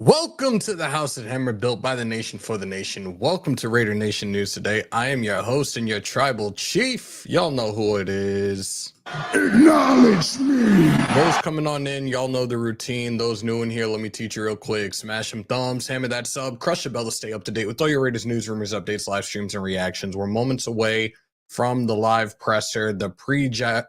Welcome to the House of Hammer, built by the nation for the nation. Welcome to Raider Nation News today. I am your host and your tribal chief. Y'all know who it is. Acknowledge me. Those coming on in, y'all know the routine. Those new in here, let me teach you real quick. Smash some thumbs, hammer that sub, crush the bell to stay up to date with all your Raiders news, rumors, updates, live streams, and reactions. We're moments away from the live presser, the pre-draft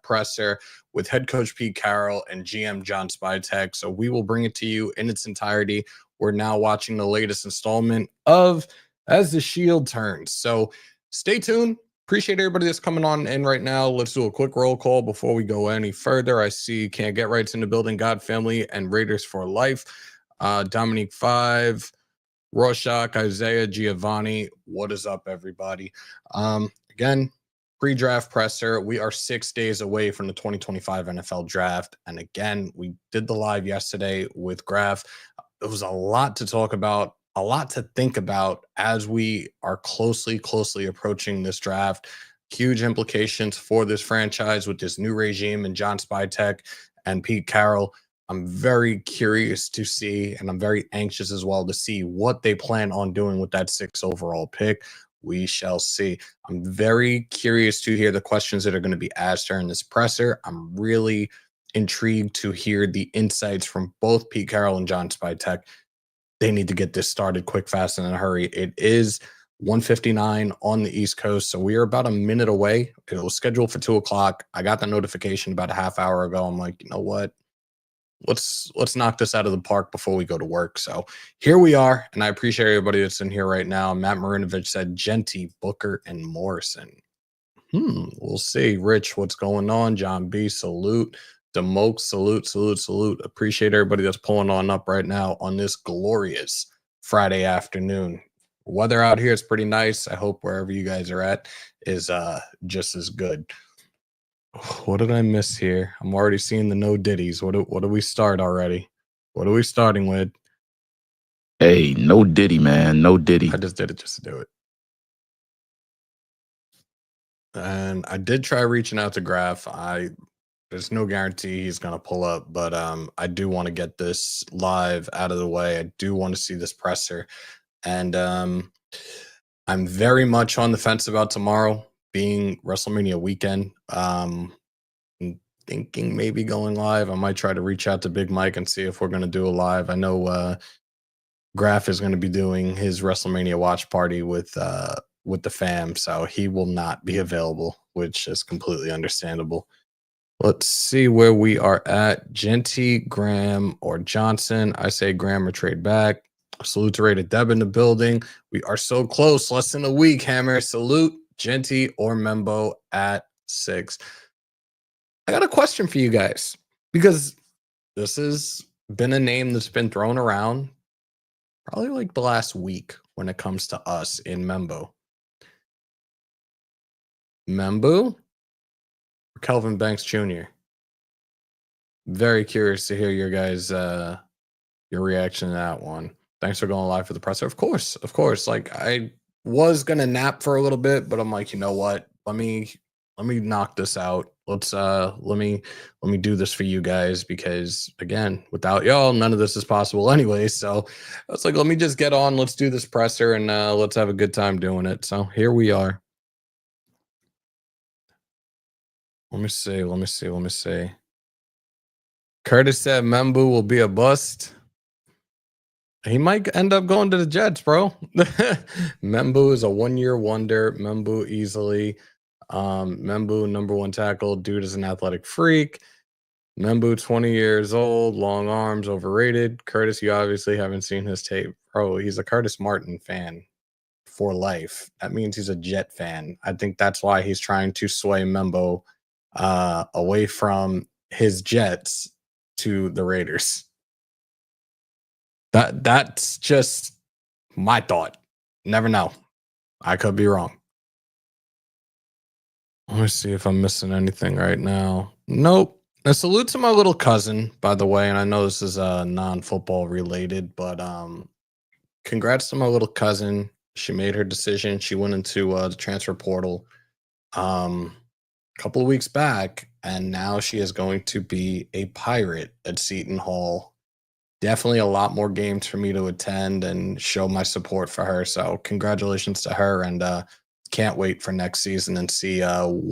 presser, with head coach Pete Carroll and GM John Spytek. So we will bring it to you in its entirety. We're now watching the latest installment of As the Shield Turns. So stay tuned. Appreciate everybody that's coming on in right now. Let's do a quick roll call before we go any further. I see Can't Get Rights in the building, God Family, and Raiders for Life. Dominique 5, Rorschach, Isaiah, Giovanni. What is up, everybody? Again, pre-draft presser. We are 6 days away from the 2025 NFL draft. And again, we did the live yesterday with Graf. It was a lot to talk about, a lot to think about as we are closely approaching this draft. Huge implications for this franchise with this new regime and John Spytek and Pete Carroll. I'm very curious to see, and I'm very anxious as well to see what they plan on doing with that 6th overall pick. We shall see. I'm very curious to hear the questions that are going to be asked during this presser. I'm really intrigued to hear the insights from both Pete Carroll and John Spytek. They need to get this started quick, fast, and in a hurry. It is 1:59 on the East Coast, so we are about a minute away. It was scheduled for 2 o'clock. I got the notification about a half hour ago. I'm like, you know what? Let's knock this out of the park before we go to work. So here we are, and I appreciate everybody that's in here right now. Matt Marinovich said Genty, Booker, and Morrison. We'll see. Rich, what's going on? John B, salute. Demoke, salute. Appreciate everybody that's pulling on up right now on this glorious Friday afternoon. Weather out here is pretty nice. I hope wherever you guys are at is just as good. What did I miss here? I'm already seeing the no ditties. What do we start already? What are we starting with? Hey, no Diddy, man. No Diddy. I just did it just to do it. And I did try reaching out to Graf. There's no guarantee he's going to pull up, but I do want to get this live out of the way. I do want to see this presser. And I'm very much on the fence about tomorrow being WrestleMania weekend. I'm thinking maybe going live. I might try to reach out to Big Mike and see if we're going to do a live. I know Graf is going to be doing his WrestleMania watch party with the fam, so he will not be available, which is completely understandable. Let's see where we are at. Genty, Graham, or Johnson. I say Graham or trade back. Salute to Rated Deb in the building. We are so close. Less than a week, Hammer. Salute Genty or Membo at 6. I got a question for you guys, because this has been a name that's been thrown around probably like the last week when it comes to us in Membo. Membo or Kelvin Banks Jr.? Very curious to hear your guys' your reaction to that one. Thanks for going live for the presser. Of course. Like, I was gonna nap for a little bit, but I'm like, you know what? Let me knock this out. Let's let me do this for you guys, because again, without y'all, none of this is possible anyway. So I was like, let me just get on. Let's do this presser and let's have a good time doing it. So here we are. Let me see. Curtis said Membu will be a bust. He might end up going to the Jets, bro. Membu is a 1-year wonder. Membu easily. Membu, number 1 tackle. Dude is an athletic freak. Membu, 20 years old, long arms, overrated. Curtis, you obviously haven't seen his tape. Bro, he's a Curtis Martin fan for life. That means he's a Jet fan. I think that's why he's trying to sway Membo away from his Jets to the Raiders. That's just my thought. Never know. I could be wrong. Let me see if I'm missing anything right now. Nope. A salute to my little cousin, by the way, and I know this is non-football related, but congrats to my little cousin. She made her decision. She went into the transfer portal a couple of weeks back, and now she is going to be a Pirate at Seton Hall definitely a lot more games for me to attend and show my support for her. So congratulations to her, and can't wait for next season and see how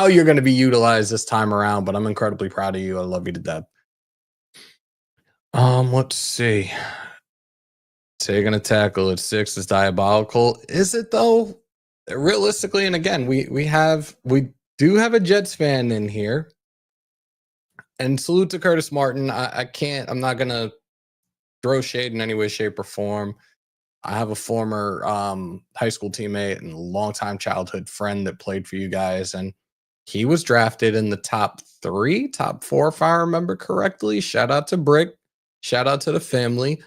you're going to be utilized this time around. But I'm incredibly proud of you. I love you to death. Let's see. Taking a tackle at 6 is diabolical. Is it though? Realistically, and again, we do have a Jets fan in here. And salute to Curtis Martin. I'm not gonna throw shade in any way, shape, or form. I have a former high school teammate and longtime childhood friend that played for you guys, and he was drafted in the top 4, if I remember correctly. Shout out to Brick. Shout out to the family.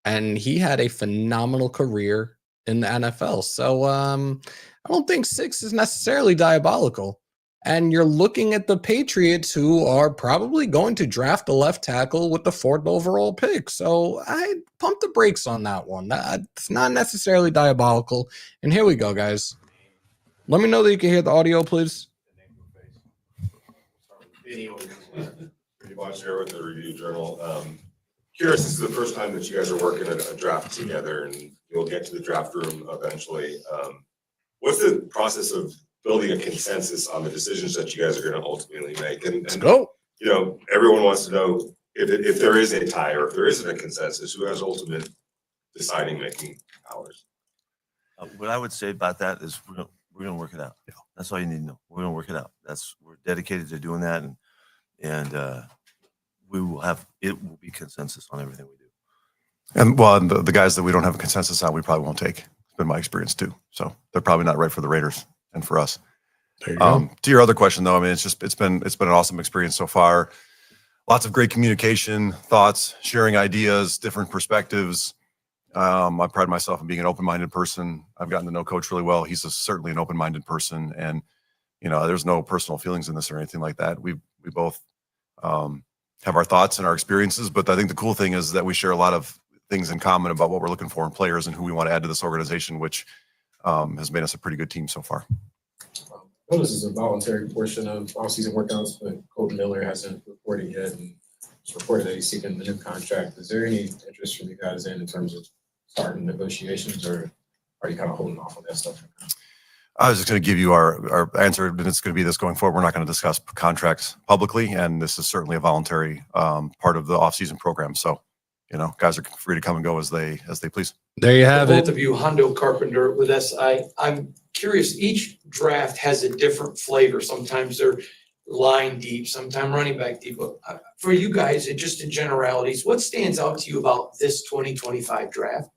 And he had a phenomenal career in the NFL. So I don't think 6 is necessarily diabolical. And you're looking at the Patriots, who are probably going to draft a left tackle with the 4th overall pick. So I pump the brakes on that one. That's not necessarily diabolical. And here we go, guys. Let me know that you can hear the audio, please. Pretty much here with the Review Journal. Curious, this is the first time that you guys are working a draft together, and you'll get to the draft room eventually. What's the process of building a consensus on the decisions that you guys are going to ultimately make? Let's go. You know, everyone wants to know if there is a tie or if there isn't a consensus, who has ultimate deciding making powers. What I would say about that is we're gonna work it out. Yeah. That's all you need to know. We're gonna work it out. We're dedicated to doing that, and it will be consensus on everything we do. And well, and the guys that we don't have a consensus on, we probably won't take. It's been my experience too. So they're probably not right for the Raiders and for us. There you go. To your other question though, I mean, it's been an awesome experience so far. Lots of great communication, thoughts, sharing ideas, different perspectives. I pride myself in being an open-minded person. I've gotten to know Coach really well. He's certainly an open-minded person, and there's no personal feelings in this or anything like that. We both have our thoughts and our experiences, but I think the cool thing is that we share a lot of things in common about what we're looking for in players and who we want to add to this organization, which has made us a pretty good team so far. I know this is a voluntary portion of off-season workouts, but Colton Miller hasn't reported yet, and it's reported that he's seeking the new contract. Is there any interest from you guys in terms of starting negotiations, or are you kind of holding off on that stuff? I was just going to give you our answer, and it's going to be this going forward. We're not going to discuss contracts publicly, and this is certainly a voluntary part of the off-season program. So, guys are free to come and go as they please. There you have it. Both of you, Hondo Carpenter with SI. I'm curious, each draft has a different flavor. Sometimes they're line deep, sometimes running back deep. But for you guys, and just in generalities, what stands out to you about this 2025 draft?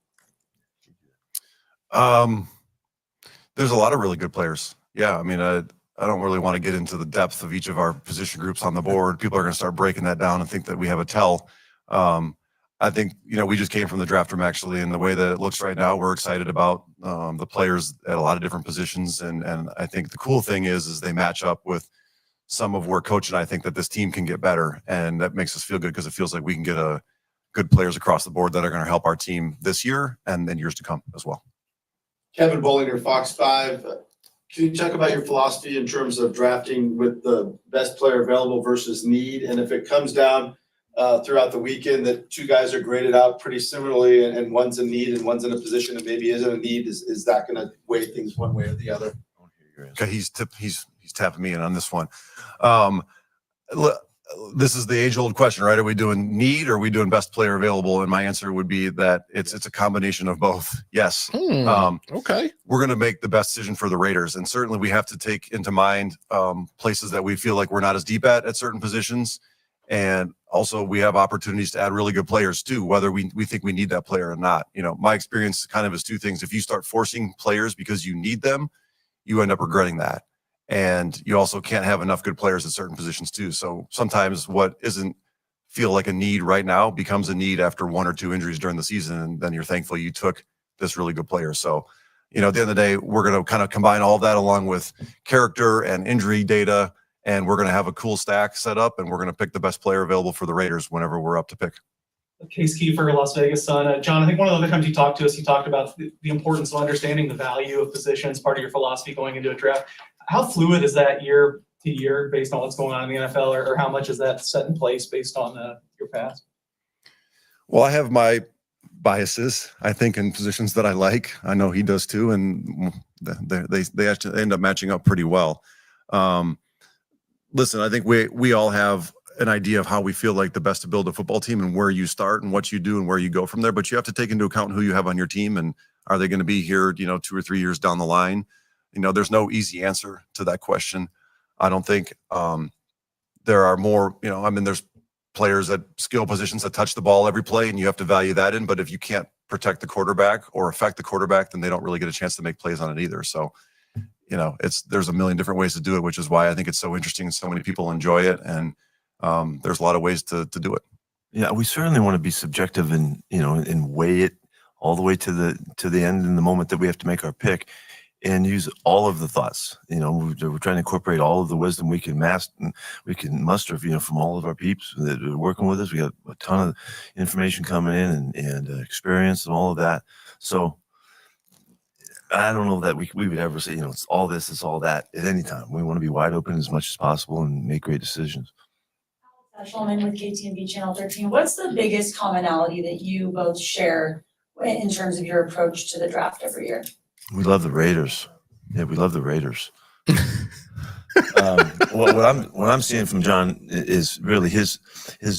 There's a lot of really good players. Yeah, I mean, I don't really want to get into the depth of each of our position groups on the board. People are going to start breaking that down and think that we have a tell. I think, we just came from the draft room actually, and the way that it looks right now, we're excited about the players at a lot of different positions. And I think the cool thing is they match up with some of where Coach and I think that this team can get better. And that makes us feel good because it feels like we can get good players across the board that are going to help our team this year and then years to come as well. Kevin Bollinger, Fox 5. Can you talk about your philosophy in terms of drafting with the best player available versus need? And if it comes down throughout the weekend that two guys are graded out pretty similarly and one's in need and one's in a position that maybe isn't a need, is that going to weigh things one way or the other? Okay, he's tapping me in on this one. This is the age-old question, right? Are we doing need or are we doing best player available? And my answer would be that it's a combination of both. Yes. Okay. We're going to make the best decision for the Raiders, and certainly we have to take into mind places that we feel like we're not as deep at certain positions, and also we have opportunities to add really good players too, whether we think we need that player or not. My experience kind of is two things. If you start forcing players because you need them, you end up regretting that. And you also can't have enough good players at certain positions too. So sometimes what isn't feel like a need right now becomes a need after 1 or 2 injuries during the season. And then you're thankful you took this really good player. So, at the end of the day, we're going to kind of combine all of that along with character and injury data. And we're going to have a cool stack set up, and we're going to pick the best player available for the Raiders whenever we're up to pick. Case Kiefer, Las Vegas Sun. John, I think one of the other times you talked to us, you talked about the importance of understanding the value of positions, part of your philosophy going into a draft. How fluid is that year to year based on what's going on in the NFL, or how much is that set in place based on your past? Well, I have my biases, I think, in positions that I like. I know he does too, and they actually end up matching up pretty well. Listen, I think we all have an idea of how we feel like the best to build a football team and where you start and what you do and where you go from there. But you have to take into account who you have on your team and are they going to be here, 2 or 3 years down the line? There's no easy answer to that question. I don't think there are more, there's players at skill positions that touch the ball every play and you have to value that in. But if you can't protect the quarterback or affect the quarterback, then they don't really get a chance to make plays on it either. So, there's a million different ways to do it, which is why I think it's so interesting and so many people enjoy it. And there's a lot of ways to do it. Yeah, we certainly want to be subjective and weigh it all the way to the end in the moment that we have to make our pick, and use all of the thoughts. We're trying to incorporate all of the wisdom we can muster, from all of our peeps that are working with us. We got a ton of information coming in and experience and all of that. So I don't know that we would ever say, it's all this, it's all that at any time. We want to be wide open as much as possible and make great decisions. Schulman with KTMB Channel 13. What's the biggest commonality that you both share in terms of your approach to the draft every year? We love the Raiders. Yeah, we love the Raiders. What I'm seeing from John is really his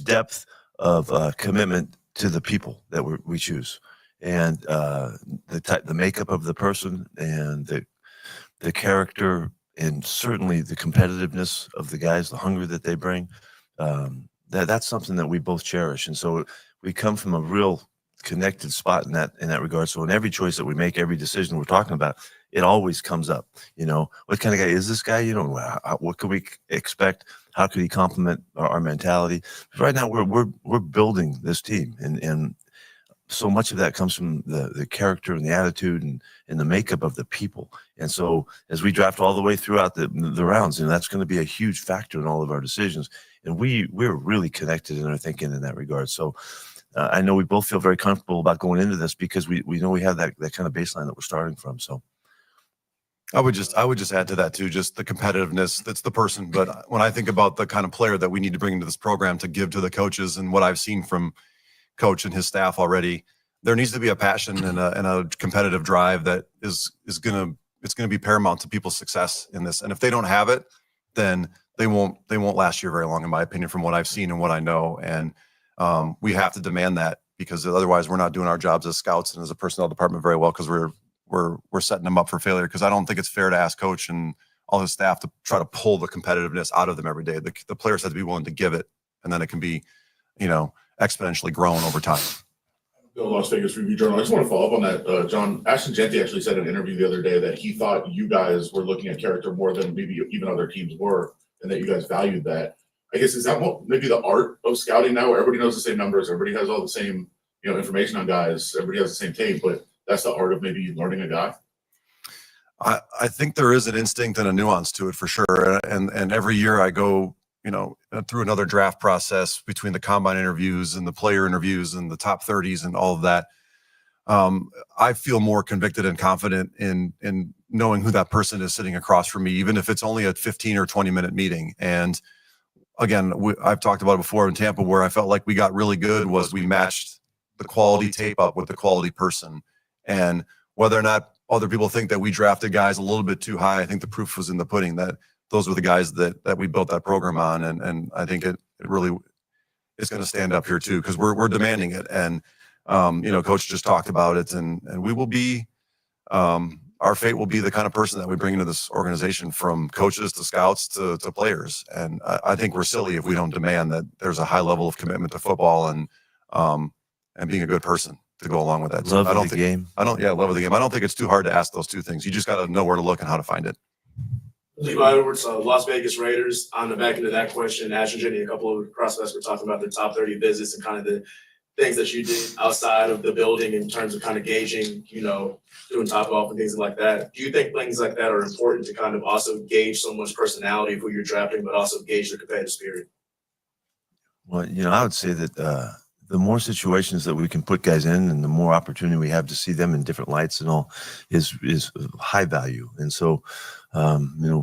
depth of commitment to the people that we choose, and the makeup of the person, and the character, and certainly the competitiveness of the guys, the hunger that they bring. That's something that we both cherish, and so we come from a real connected spot in that regard. So in every choice that we make, every decision we're talking about, it always comes up. What kind of guy is this guy? What can we expect? How could he complement our mentality? Right now, we're building this team, and so much of that comes from the character and the attitude and the makeup of the people. And so as we draft all the way throughout the rounds, that's going to be a huge factor in all of our decisions. And we're really connected in our thinking in that regard. So I know we both feel very comfortable about going into this because we know we have that kind of baseline that we're starting from. So I would just add to that too, just the competitiveness. That's the person. But when I think about the kind of player that we need to bring into this program to give to the coaches, and what I've seen from Coach and his staff already, there needs to be a passion and a competitive drive that is gonna be paramount to people's success in this. And if they don't have it, then they won't last you very long, in my opinion, from what I've seen and what I know. And we have to demand that, because otherwise we're not doing our jobs as scouts and as a personnel department very well, because we're setting them up for failure. Because I don't think it's fair to ask Coach and all his staff to try to pull the competitiveness out of them every day. The players have to be willing to give it, and then it can be, exponentially grown over time. The Las Vegas Review Journal. I just want to follow up on that. John, Ashton Genty actually said in an interview the other day that he thought you guys were looking at character more than maybe even other teams were, and that you guys valued that. I guess, is that maybe the art of scouting now, where everybody knows the same numbers, everybody has all the same, information on guys, everybody has the same tape, but that's the art of maybe learning a guy? I think there is an instinct and a nuance to it for sure. And every year I go, through another draft process between the combine interviews and the player interviews and the top 30s and all of that. I feel more convicted and confident in knowing who that person is sitting across from me, even if it's only a 15 or 20-minute meeting. And again, I've talked about it before in Tampa, where I felt like we got really good was we matched the quality tape up with the quality person. And whether or not other people think that we drafted guys a little bit too high, I think the proof was in the pudding that those were the guys that we built that program on. And I think it really is going to stand up here too, because we're demanding it. And, Coach just talked about it, and we will be, our fate will be the kind of person that we bring into this organization, from coaches to scouts to players. And I think we're silly if we don't demand that there's a high level of commitment to football and being a good person to go along with that. Love of the game. Love of the game. I don't think it's too hard to ask those two things. You just got to know where to look and how to find it. Levi Edwards, Las Vegas Raiders. On the back end of that question, Ashton Jenny, a couple of prospects were talking about their top 30 visits and kind of the things that you did outside of the building in terms of kind of gauging, doing top off and things like that. Do you think things like that are important to kind of also gauge someone's personality of who you're drafting, but also gauge their competitive spirit? Well, I would say that the more situations that we can put guys in, and the more opportunity we have to see them in different lights and all, is high value. And so,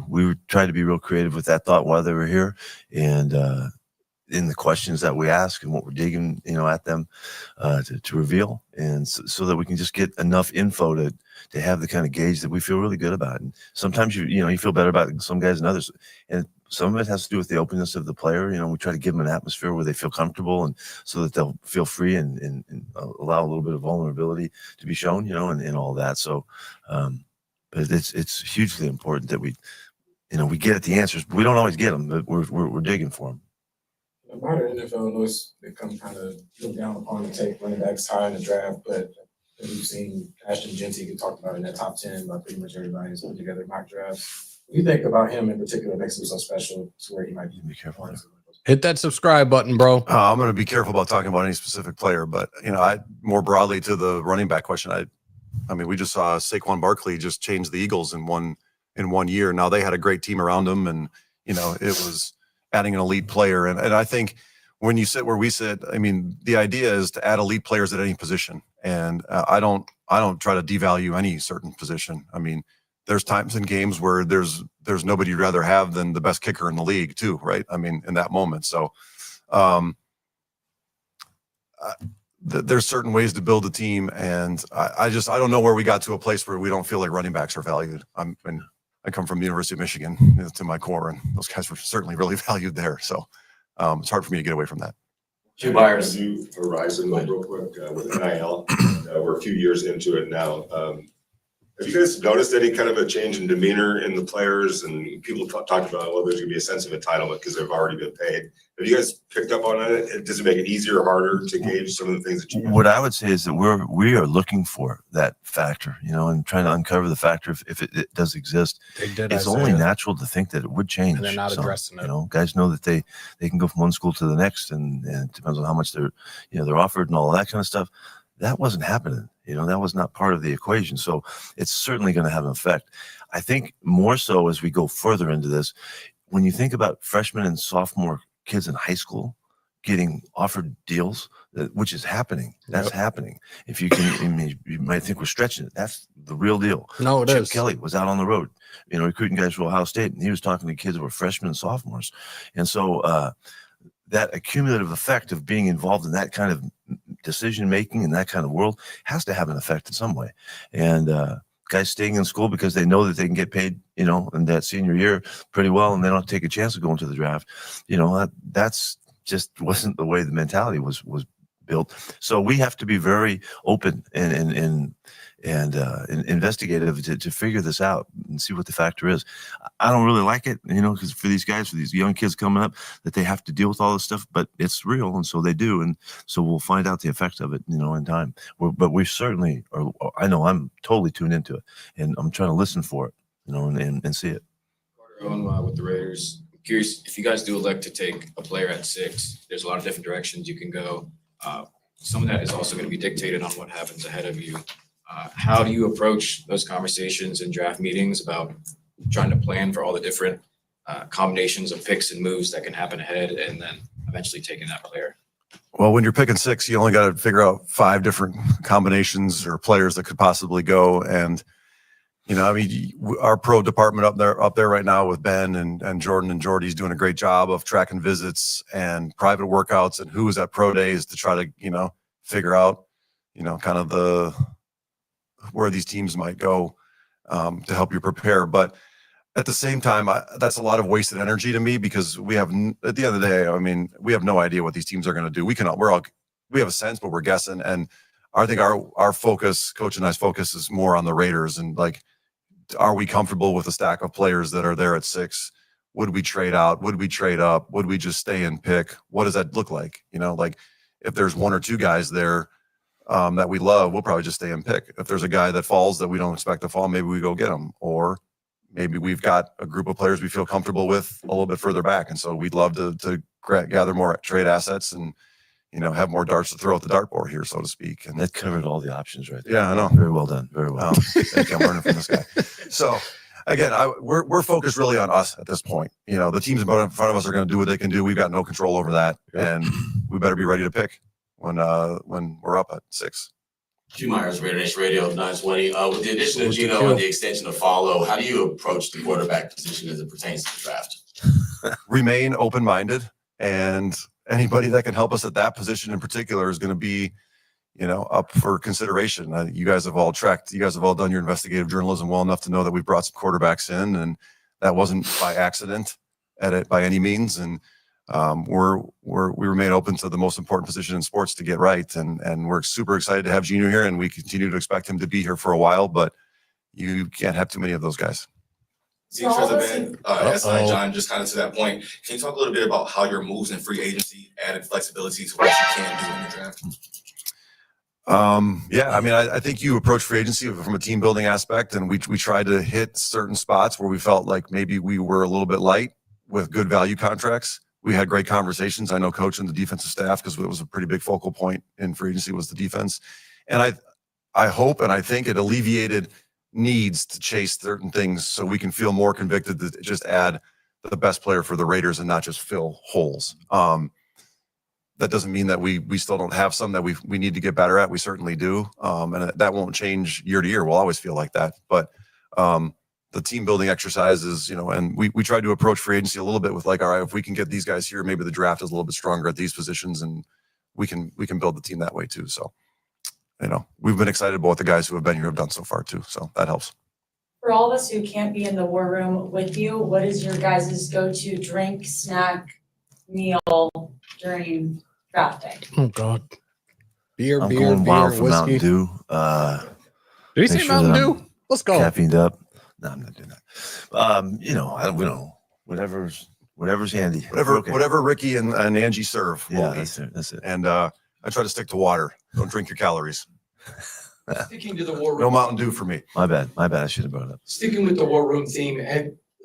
we try to be real creative with that thought while they were here. And in the questions that we ask and what we're digging, at them to reveal, and so that we can just get enough info to have the kind of gauge that we feel really good about. And sometimes you feel better about some guys than others, and some of it has to do with the openness of the player. We try to give them an atmosphere where they feel comfortable, and so that they'll feel free and allow a little bit of vulnerability to be shown, and all that. So, but it's hugely important that we get at the answers. But we don't always get them, but we're digging for them. The modern NFL knows become kind of looked down upon to take running backs high in the draft, but we've seen Ashton Jeanty get talked about in that top 10 by pretty much everybody who's put together mock drafts. What do you think about him in particular makes him so special to where he might Be careful there. Hit that subscribe button, bro. I'm going to be careful about talking about any specific player, but I more broadly to the running back question. I mean, we just saw Saquon Barkley just change the Eagles in one year. Now they had a great team around him, and it was adding an elite player. And I think when you sit where we sit, I mean, the idea is to add elite players at any position. And I don't try to devalue any certain position. I mean, there's times in games where there's nobody you'd rather have than the best kicker in the league too, right? I mean, in that moment. So there's certain ways to build a team. And I don't know where we got to a place where we don't feel like running backs are valued. I come from the University of Michigan to my core, and those guys were certainly really valued there. So it's hard for me to get away from that. Two buyers. New horizon, real quick, with NIL. We're a few years into it now. Have you guys noticed any kind of a change in demeanor in the players? And people talk about, well, there's going to be a sense of entitlement because they've already been paid. Have you guys picked up on it? Does it make it easier or harder to gauge some of the things that you? What I would say is that we are looking for that factor, and trying to uncover the factor if it does exist. It's only natural to think that it would change. And they're not addressing it. Guys know that they can go from one school to the next, and it depends on how much they're offered and all of that kind of stuff. That wasn't happening. That was not part of the equation. So it's certainly going to have an effect. I think more so as we go further into this, when you think about freshmen and sophomore kids in high school getting offered deals, which is happening. That's happening. If you can, you might think we're stretching it. That's the real deal. No, it Chip is. Kelly was out on the road, recruiting guys for Ohio State, and he was talking to kids who were freshmen and sophomores. And so that accumulative effect of being involved in that kind of decision making in that kind of world has to have an effect in some way. And guys staying in school because they know that they can get paid, in that senior year pretty well, and they don't take a chance of going to the draft. That's just wasn't the way the mentality was built. So we have to be very open and investigative to figure this out and see what the factor is. I don't really like it, because for these guys, for these young kids coming up, that they have to deal with all this stuff, but it's real, and so they do, and so we'll find out the effect of it, in time. But we certainly are. I know I'm totally tuned into it, and I'm trying to listen for it, and see it. With the Raiders, I'm curious if you guys do elect to take a player at 6. There's a lot of different directions you can go. Some of that is also going to be dictated on what happens ahead of you. How do you approach those conversations in draft meetings about trying to plan for all the different combinations of picks and moves that can happen ahead, and then eventually taking that player? Well, when you're picking 6, you only got to figure out 5 different combinations or players that could possibly go. And, our pro department up there right now with Ben and Jordan and Jordy's doing a great job of tracking visits and private workouts and who was at pro days to try to, figure out, kind of where these teams might go to help you prepare. But at the same time, that's a lot of wasted energy to me, because we have, at the end of the day, we have no idea what these teams are going to do. We have a sense, but we're guessing. And I think our focus, Coach and I's focus, is more on the Raiders, and are we comfortable with a stack of players that are there at 6? Would we trade out? Would we trade up? Would we just stay and pick? What does that look like? If there's 1 or 2 guys there that we love, we'll probably just stay and pick. If there's a guy that falls that we don't expect to fall, maybe we go get him. Or maybe we've got a group of players we feel comfortable with a little bit further back. And so we'd love to gather more trade assets and, have more darts to throw at the dartboard here, so to speak. And that covered all the options right there. Yeah, I know. Very well done. Very well. Thank you. I'm learning from this guy. So again, we're focused really on us at this point. The teams in front of us are going to do what they can do. We've got no control over that. And we better be ready to pick when we're up at 6. Hugh Myers, Raider Nation Radio 920. With the addition of Gino and the extension of Follow, how do you approach the quarterback position as it pertains to the draft? Remain open-minded and anybody that can help us at that position in particular is going to be, up for consideration. You guys have all done your investigative journalism well enough to know that we brought some quarterbacks in, and that wasn't by accident by any means. And we remain open to the most important position in sports to get right. And we're super excited to have Gino here, and we continue to expect him to be here for a while, but you can't have too many of those guys. So all of us who- John, just kind of to that point, can you talk a little bit about how your moves in free agency added flexibility to what you can do in the draft? Yeah, I mean, I think you approach free agency from a team building aspect, and we tried to hit certain spots where we felt like maybe we were a little bit light with good value contracts. We had great conversations. I know Coach and the defensive staff, because it was a pretty big focal point in free agency was the defense. And I hope and I think it alleviated needs to chase certain things so we can feel more convicted to just add the best player for the Raiders and not just fill holes. That doesn't mean that we still don't have some that we need to get better at. We certainly do. And that won't change year to year. We'll always feel like that. But the team building exercises, and we tried to approach free agency a little bit with like, all right, if we can get these guys here, maybe the draft is a little bit stronger at these positions, and we can build the team that way too. So, we've been excited about what the guys who have been here have done so far too. So that helps. For all of us who can't be in the war room with you, what is your guys' go-to drink, snack, meal during draft day? Oh God. Beer, I'm beer, going beer, wild for Mountain whiskey. Dew. Did he make say sure Mountain that I'm Dew? Let's go. Caffeined up. No, I'm not doing that. Whatever's handy. Whatever Ricky and Angie serve. Yeah, we'll eat. that's it. And I try to stick to water. Don't drink your calories. Sticking to the war room. No Mountain Dew for me. My bad. I should have brought it up. Sticking with the war room theme,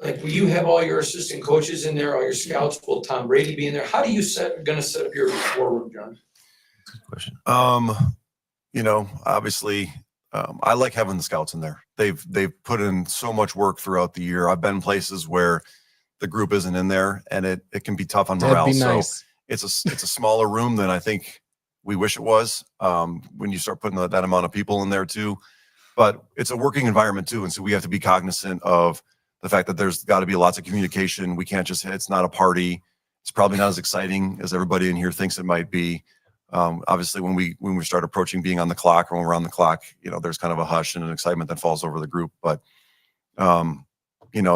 will you have all your assistant coaches in there, all your scouts? Will Tom Brady be in there? How do you gonna set up your war room, John? Good question. Obviously, I like having the scouts in there. They've put in so much work throughout the year. I've been places where the group isn't in there, and it can be tough on morale. That'd be nice. So it's a smaller room than I think we wish it was. When you start putting that amount of people in there too, but it's a working environment too, and so we have to be cognizant of the fact that there's got to be lots of communication. We can't just, it's not a party. It's probably not as exciting as everybody in here thinks it might be. Obviously, when we start approaching being on the clock, or when we're on the clock, there's kind of a hush and an excitement that falls over the group. But in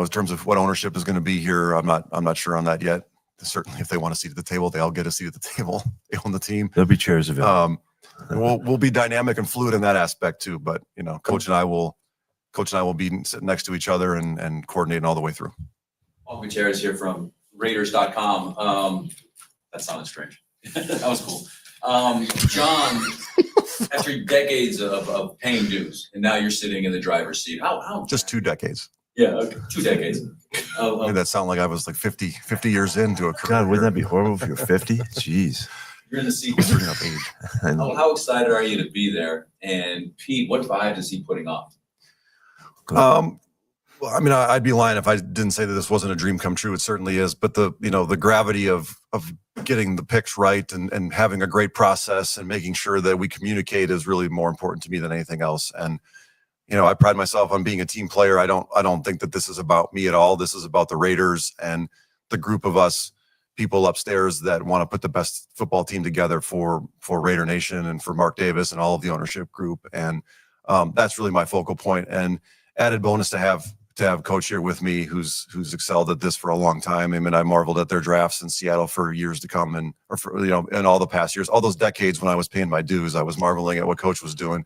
terms of what ownership is going to be here, I'm not sure on that yet. Certainly, if they want a seat at the table, they all get a seat at the table. They own the team. There'll be chairs available. We'll be dynamic and fluid in that aspect too. But Coach and I will be sitting next to each other and coordinating all the way through. Paul Gutierrez here from Raiders.com. That sounded strange. That was cool. John, after decades of paying dues, and now you're sitting in the driver's seat. How? Just 2 decades. Yeah, okay, 2 decades. Made that sound like I was like 50 years into a career. God, wouldn't that be horrible if you're 50? Jeez. You're in the seat. Bringing up age. How excited are you to be there? And Pete, what vibes is he putting off? Well, I mean, I'd be lying if I didn't say that this wasn't a dream come true. It certainly is. But the gravity of getting the picks right and having a great process and making sure that we communicate is really more important to me than anything else. And I pride myself on being a team player. I don't think that this is about me at all. This is about the Raiders and the group of us people upstairs that want to put the best football team together for Raider Nation and for Mark Davis and all of the ownership group. And that's really my focal point. And added bonus to have Coach here with me, who's excelled at this for a long time. I mean, I marveled at their drafts in Seattle for years to come, in all the past years, all those decades when I was paying my dues, I was marveling at what Coach was doing.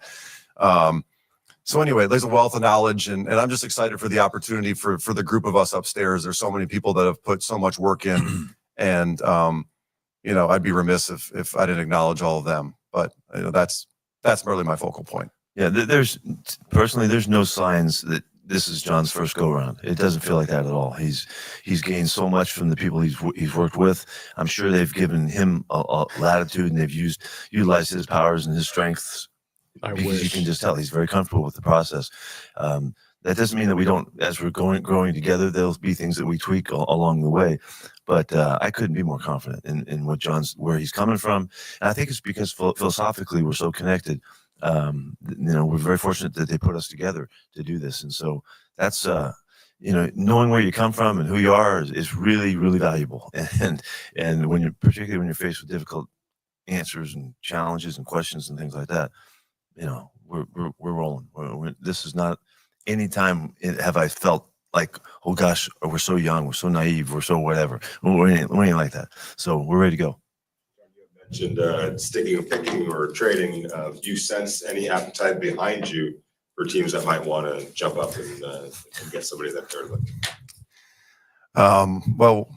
So anyway, there's a wealth of knowledge, and I'm just excited for the opportunity for the group of us upstairs. There's so many people that have put so much work in, and I'd be remiss if I didn't acknowledge all of them. But that's really my focal point. Yeah, there's no signs that this is John's first go around. It doesn't feel like that at all. He's gained so much from the people he's worked with. I'm sure they've given him a latitude, and they've utilized his powers and his strengths. Because you can just tell he's very comfortable with the process. That doesn't mean that we don't, as we're growing together, there'll be things that we tweak along the way. But I couldn't be more confident in where he's coming from. And I think it's because philosophically we're so connected. We're very fortunate that they put us together to do this. And so that's knowing where you come from and who you are is really, really valuable. And when you're, particularly when you're faced with difficult answers and challenges and questions and things like that, we're rolling. This is not any time have I felt like, oh gosh, we're so young, we're so naive, we're so whatever. We're ain't like that. So we're ready to go. You mentioned sticking or picking or trading. Do you sense any appetite behind you for teams that might want to jump up and get somebody that they're looking? Well,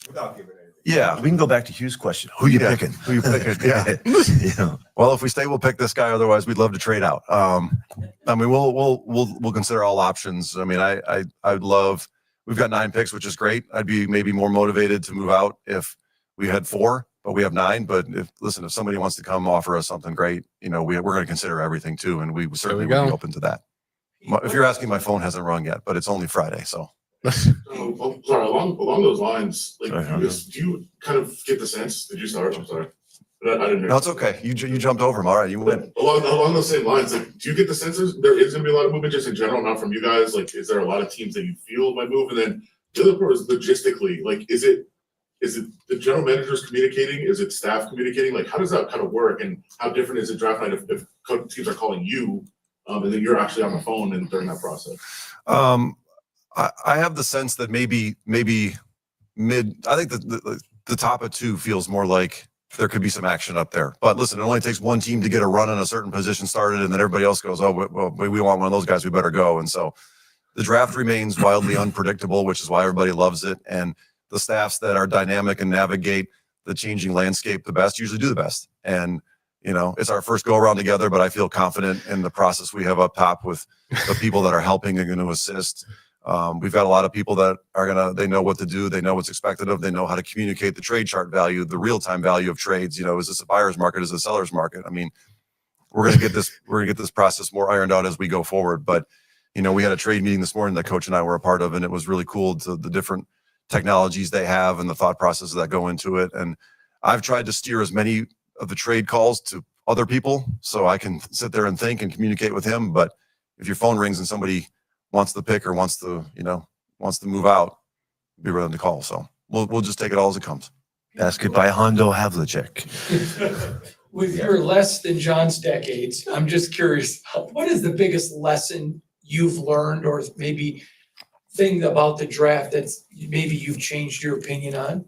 Without giving anything. yeah. We can go back to Hugh's question. Who you picking? Who you picking? Yeah. Well, if we stay, we'll pick this guy. Otherwise, we'd love to trade out. I mean, we'll consider all options. I mean, I'd love. We've got 9 picks, which is great. I'd be maybe more motivated to move out if we had 4, but we have 9. But if somebody wants to come offer us something great, we're going to consider everything too, and we certainly would be open to that. If you're asking, my phone hasn't rung yet, but it's only Friday, so. Sorry, along those lines, like, Sorry, do you kind of get the sense? Did you start? I'm sorry. I didn't hear. No, it's okay. You jumped over him. All right, you win. Along those same lines, like, do you get the sense there is going to be a lot of movement just in general, not from you guys? Like, is there a lot of teams that you feel might move? And then the other part is logistically, like, is it the general managers communicating? Is it staff communicating? Like, how does that kind of work? And how different is it draft night if teams are calling you, and then you're actually on the phone and during that process? I have the sense that maybe mid. I think that the top of 2 feels more like there could be some action up there. But listen, it only takes one team to get a run in a certain position started, and then everybody else goes, oh, well, we want one of those guys. We better go. And so the draft remains wildly unpredictable, which is why everybody loves it. And the staffs that are dynamic and navigate the changing landscape the best usually do the best. And it's our first go around together, but I feel confident in the process we have up top with the people that are helping and going to assist. We've got a lot of people that are they know what to do. They know what's expected of. They know how to communicate the trade chart value, the real-time value of trades. Is this a buyer's market? Is it a seller's market? I mean, we're going to get this process more ironed out as we go forward. But, we had a trade meeting this morning that Coach and I were a part of, and it was really cool to the different technologies they have and the thought processes that go into it. And I've tried to steer as many of the trade calls to other people so I can sit there and think and communicate with him. But if your phone rings and somebody wants the pick or wants to move out, be willing to call. So we'll just take it all as it comes. Ask it by Hondo Havlicek. With your less than John's decades, I'm just curious, what is the biggest lesson you've learned or maybe thing about the draft that's maybe you've changed your opinion on?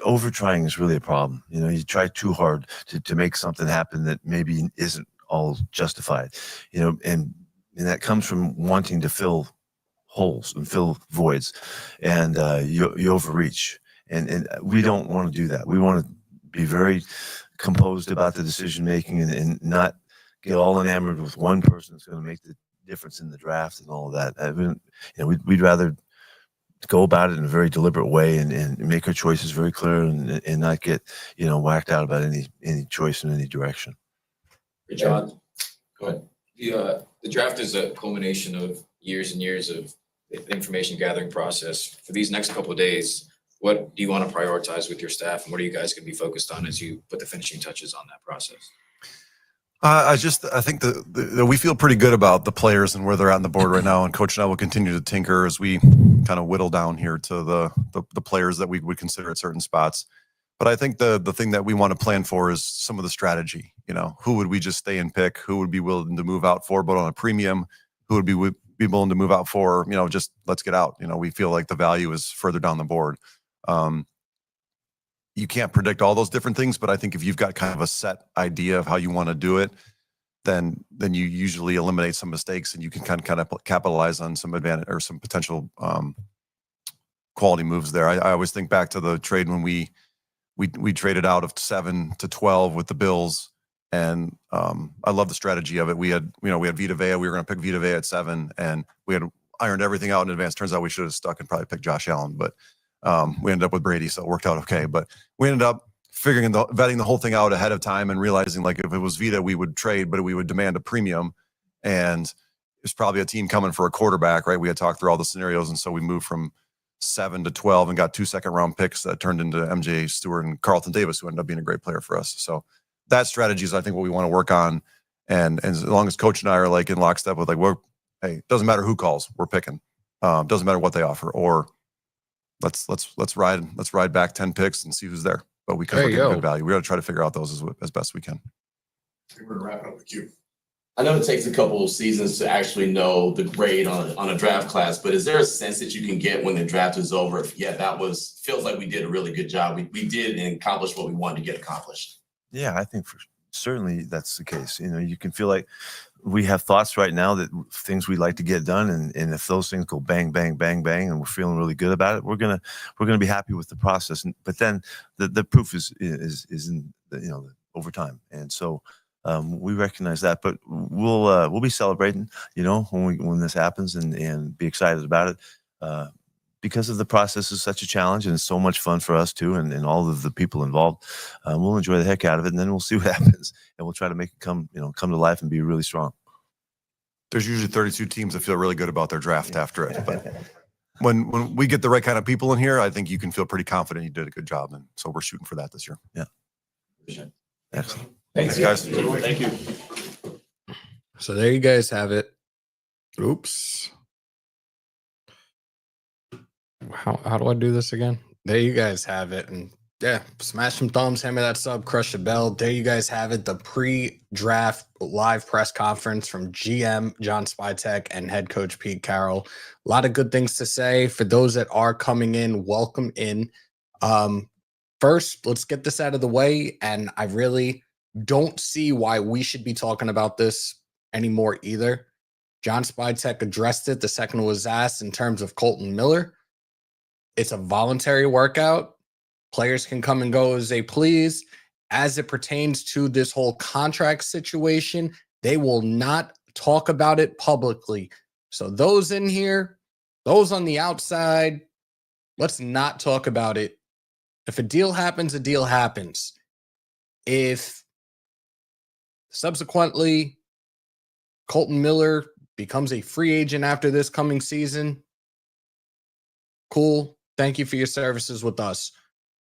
Over trying is really a problem. You try too hard to make something happen that maybe isn't all justified, and that comes from wanting to fill holes and fill voids, and you overreach. And we don't want to do that. We want to be very composed about the decision making and not get all enamored with one person that's going to make the difference in the draft and all of that. We'd rather go about it in a very deliberate way and make our choices very clear and not get whacked out about any choice in any direction. Hey, John, go ahead. The draft is a culmination of years and years of information gathering process. For these next couple of days, what do you want to prioritize with your staff, and what are you guys going to be focused on as you put the finishing touches on that process? I think that we feel pretty good about the players and where they're at on the board right now, and Coach and I will continue to tinker as we kind of whittle down here to the players that we would consider at certain spots. But I think the thing that we want to plan for is some of the strategy. Who would we just stay and pick? Who would be willing to move out for, but on a premium? Who would be willing to move out for, just let's get out. We feel like the value is further down the board. You can't predict all those different things, but I think if you've got kind of a set idea of how you want to do it, then you usually eliminate some mistakes and you can kind of capitalize on some advantage or some potential quality moves there. I always think back to the trade when we traded out of 7 to 12 with the Bills, and I love the strategy of it. We had Vita Vea. We were going to pick Vita Vea at 7, and we had ironed everything out in advance. Turns out we should have stuck and probably picked Josh Allen, but we ended up with Brady, so it worked out okay. But we ended up vetting the whole thing out ahead of time and realizing, like, if it was Vita, we would trade, but we would demand a premium, and it's probably a team coming for a quarterback, right? We had talked through all the scenarios, and so we moved from 7 to 12 and got 2 second-round picks that turned into MJ Stewart and Carlton Davis, who ended up being a great player for us. So that strategy is, I think, what we want to work on. And as long as Coach and I are like in lockstep with, like, hey, it doesn't matter who calls, we're picking. Doesn't matter what they offer, or let's ride back 10 picks and see who's there. But because There we're you getting go. good value, we got to try to figure out those as best we can. We're gonna wrap it up with you. I know it takes a couple of seasons to actually know the grade on a draft class, but is there a sense that you can get when the draft is over? If, yeah, feels like we did a really good job. We did and accomplished what we wanted to get accomplished. Yeah, I think certainly that's the case. You know, you can feel like we have thoughts right now that things we'd like to get done, and if those things go bang, bang, bang, bang, and we're feeling really good about it, we're gonna be happy with the process. But then the proof is in the over time, and so we recognize that. But we'll be celebrating, when this happens, and be excited about it. Because of the process is such a challenge, and it's so much fun for us too, and all of the people involved. We'll enjoy the heck out of it, and then we'll see what happens, and we'll try to make it come to life and be really strong. There's usually 32 teams that feel really good about their draft after it, but when we get the right kind of people in here, I think you can feel pretty confident you did a good job, and so we're shooting for that this year. Yeah, excellent. Thanks, guys. Thank you. So there you guys have it. Oops. How do I do this again? There you guys have it. And yeah, smash some thumbs, hammer that sub, crush the bell. There you guys have it. The pre-draft live press conference from GM John Spytek and head coach Pete Carroll. A lot of good things to say. For those that are coming in, welcome in. First, let's get this out of the way. And I really don't see why we should be talking about this anymore either. John Spytek addressed it. The second was asked in terms of Colton Miller. It's a voluntary workout. Players can come and go as they please. As it pertains to this whole contract situation, they will not talk about it publicly. So those in here, those on the outside, let's not talk about it. If a deal happens, a deal happens. If subsequently Colton Miller becomes a free agent after this coming season, cool. Thank you for your services with us.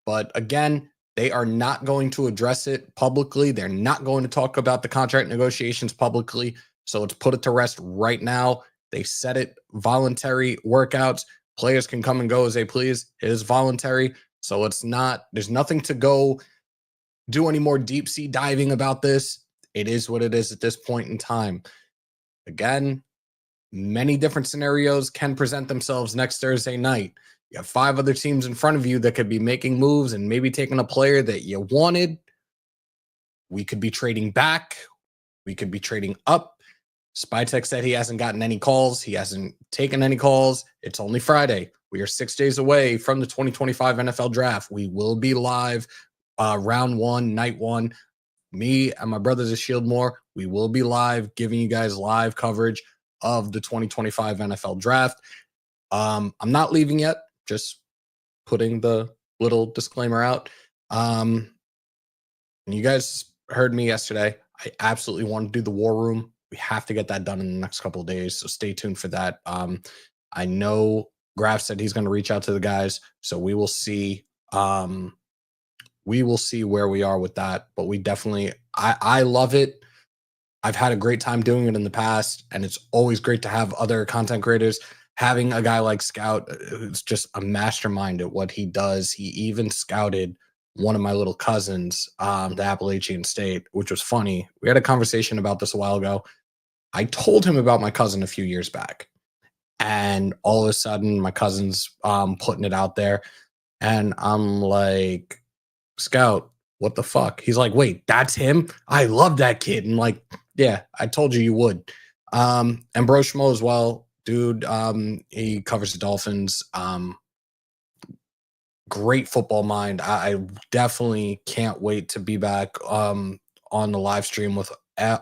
But again, they are not going to address it publicly. They're not going to talk about the contract negotiations publicly. So let's put it to rest right now. They said it, voluntary workouts. Players can come and go as they please. It is voluntary. So there's nothing to go do any more deep sea diving about this. It is what it is at this point in time. Again, many different scenarios can present themselves next Thursday night. You have 5 other teams in front of you that could be making moves and maybe taking a player that you wanted. We could be trading back. We could be trading up. Spytek said he hasn't gotten any calls. He hasn't taken any calls. It's only Friday. We are 6 days away from the 2025 NFL draft. We will be live round 1, night 1. Me and my brothers at Shieldmore, we will be live giving you guys live coverage of the 2025 NFL draft. I'm not leaving yet. Just putting the little disclaimer out. You guys heard me yesterday. I absolutely want to do the war room. We have to get that done in the next couple of days. So stay tuned for that. I know Graf said he's going to reach out to the guys. So we will see. We will see where we are with that. But we definitely, I love it. I've had a great time doing it in the past. And it's always great to have other content creators. Having a guy like Scout, who's just a mastermind at what he does. He even scouted one of my little cousins, the Appalachian State, which was funny. We had a conversation about this a while ago. I told him about my cousin a few years back. And all of a sudden, my cousin's putting it out there. And I'm like, Scout, what the fuck? He's like, wait, that's him? I love that kid. And like, yeah, I told you would. And Bro Schmo as well. Dude, he covers the Dolphins. Great football mind. I definitely can't wait to be back on the live stream with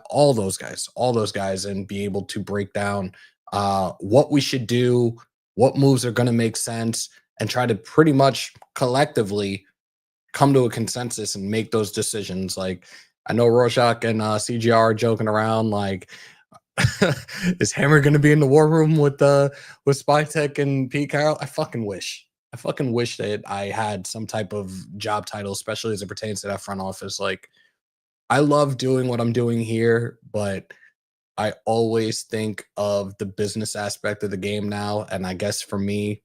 all those guys, and be able to break down what we should do, what moves are going to make sense, and try to pretty much collectively come to a consensus and make those decisions. Like, I know Rorschach and CGR are joking around like, is Hammer going to be in the war room with Spytek and Pete Carroll? I fucking wish that I had some type of job title, especially as it pertains to that front office. Like, I love doing what I'm doing here, but I always think of the business aspect of the game now. And I guess for me,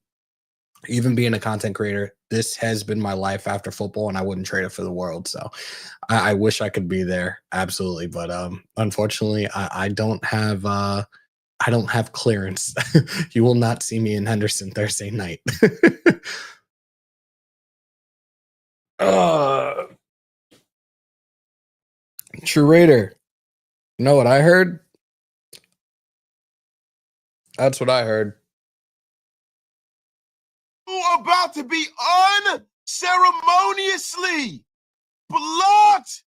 even being a content creator, this has been my life after football, and I wouldn't trade it for the world. So I wish I could be there. Absolutely. But unfortunately, I don't have clearance. You will not see me in Henderson Thursday night. True Raider. You know what I heard? That's what I heard. About to be unceremoniously blocked.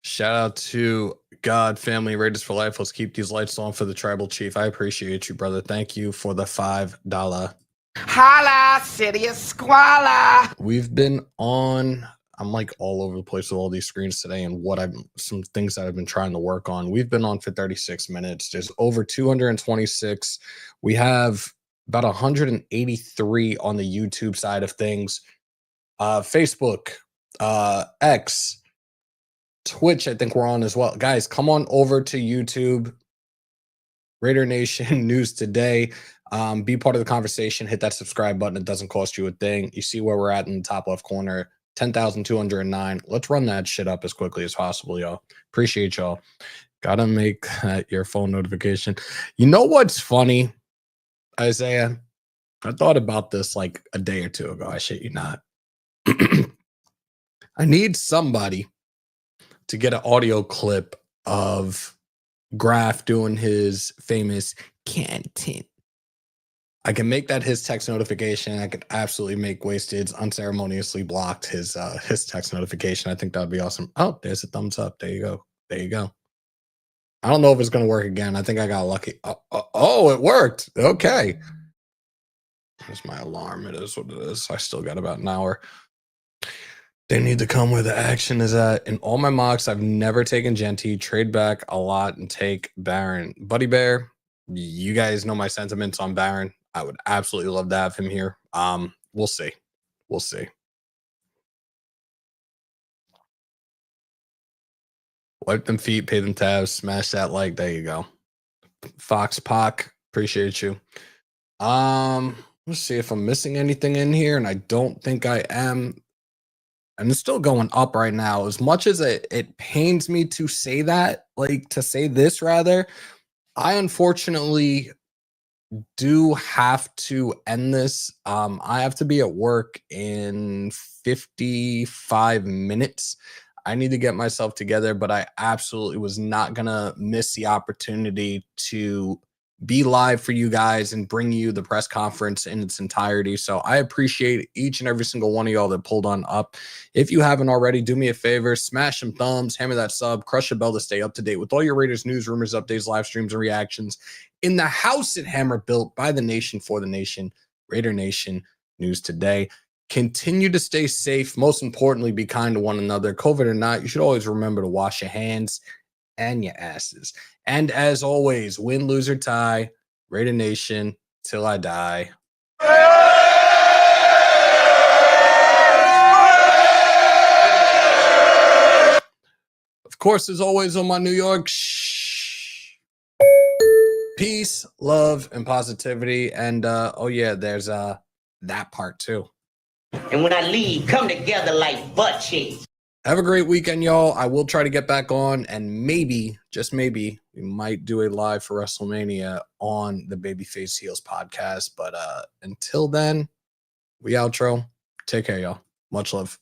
Shout out to God, family, Raiders for life. Let's keep these lights on for the tribal chief. I appreciate you, brother. Thank you for the $5. Holla, city of squalor. We've been on, I'm like all over the place with all these screens today and some things that I've been trying to work on. We've been on for 36 minutes. There's over 226. We have about 183 on the YouTube side of things. Facebook, X, Twitch, I think we're on as well. Guys, come on over to YouTube, Raider Nation News Today. Be part of the conversation. Hit that subscribe button. It doesn't cost you a thing. You see where we're at in the top left corner, 10,209. Let's run that shit up as quickly as possible, y'all. Appreciate y'all. Gotta make that your phone notification. You know what's funny, Isaiah? I thought about this like a day or two ago. I shit you not. I need somebody to get an audio clip of Graf doing his famous content. I can make that his text notification. I could absolutely make Wasted's unceremoniously blocked his text notification. I think that'd be awesome. Oh, there's a thumbs up. There you go. There you go. I don't know if it's going to work again. I think I got lucky. Oh, it worked. Okay. There's my alarm. It is what it is. I still got about an hour. They need to come where the action is at. In all my mocks, I've never taken Genty, trade back a lot, and take Baron. Buddy Bear, you guys know my sentiments on Baron. I would absolutely love to have him here. We'll see. We'll see. Wipe them feet, pay them tabs, smash that like. There you go. Fox Pock, appreciate you. Let's see if I'm missing anything in here, and I don't think I am. And it's still going up right now. As much as it pains me to say that, like to say this rather, I unfortunately do have to end this. I have to be at work in 55 minutes. I need to get myself together, but I absolutely was not going to miss the opportunity to be live for you guys and bring you the press conference in its entirety. So I appreciate each and every single one of y'all that pulled on up. If you haven't already, do me a favor, smash some thumbs, hammer that sub, crush the bell to stay up to date with all your Raiders news, rumors, updates, live streams, and reactions in the house at Hammer, built by the nation for the nation. Raider Nation News Today. Continue to stay safe. Most importantly, be kind to one another. COVID or not, you should always remember to wash your hands and your asses. And as always, win, lose, or tie, Raider Nation till I die. Of course, as always on my New York, peace, love, and positivity. And oh yeah, there's that part too. And when I leave, come together like butt cheeks. Have a great weekend, y'all. I will try to get back on, and maybe, just maybe, we might do a live for WrestleMania on the Babyface Heels podcast. But until then, we outro. Take care, y'all. Much love.